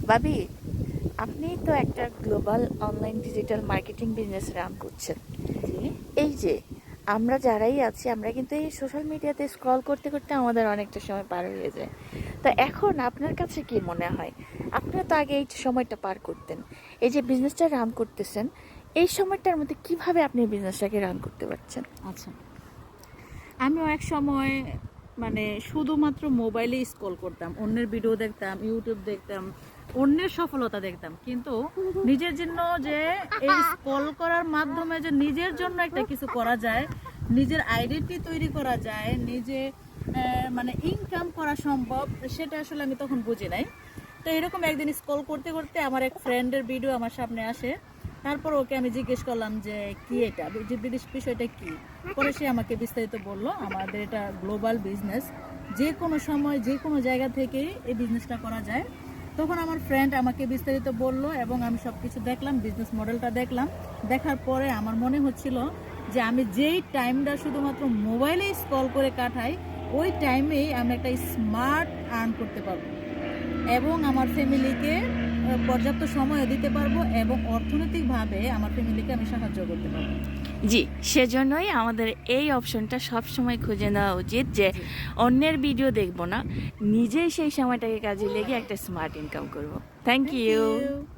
ভাবি, আপনি তো একটা global online digital marketing business run করছেন। জি। এই যে আমরা যারাই আছি, আমরা কিন্তু এই সোশ্যাল মিডিয়াতে স্ক্রল করতে করতে আমাদের অনেকটা সময় পার হয়ে যায়। তো এখন আপনার কাছে কি মনে হয়, আপনিও তো আগে এই সময়টা পার করতেন, এই যে বিজনেসটা রান করতেছেন, এই সময়টার মধ্যে কিভাবে আপনি বিজনেসটাকে রান করতে পারছেন? আচ্ছা, আমিও এক সময় মানে শুধুমাত্র মোবাইলে স্ক্রল করতাম, অন্যের ভিডিও দেখতাম, ইউটিউব দেখতাম, অন্যের সফলতা দেখতাম, কিন্তু নিজের জন্য যে এই স্ক্রল করার মাধ্যমে যে নিজের জন্য একটা কিছু করা যায়, নিজের আইডেন্টিটি তৈরি করা যায়, নিজে মানে ইনকাম করা সম্ভব, সেটা আসলে আমি তখন বুঝি নাই। তো এরকম একদিন স্ক্রল করতে করতে আমার এক ফ্রেন্ডের ভিডিও আমার সামনে আসে। তারপর ওকে আমি জিজ্ঞেস করলাম যে কি এটা, যে বিদেশ বিষয়টা কি। পরে সে আমাকে বিস্তারিত বললো আমাদের এটা গ্লোবাল বিজনেস, যে কোনো সময় যে কোনো জায়গা থেকে এই বিজনেসটা করা যায়। তখন আমার ফ্রেন্ড আমাকে বিস্তারিত বললো এবং আমি সব কিছু দেখলাম, বিজনেস মডেলটা দেখলাম। দেখার পরে আমার মনে হচ্ছিল যে আমি যেই টাইমটা শুধুমাত্র মোবাইলে স্ক্রল করে কাটাই, ওই টাইমেই আমি একটা স্মার্ট আর্ন করতে পারবো এবং আমার ফ্যামিলিকে পর্যাপ্ত সময় দিতে পারবো এবং অর্থনৈতিকভাবে আমার ফ্যামিলিকে আমি সাহায্য করতে পারবো। জি, সেজন্যই আমাদের এই অপশনটা সবসময় খুঁজে নেওয়া উচিত যে জি। অন্যের ভিডিও দেখবো না, নিজেই সেই সময়টাকে কাজে লেগে একটা স্মার্ট ইনকাম করব। Thank thank you. ইউ।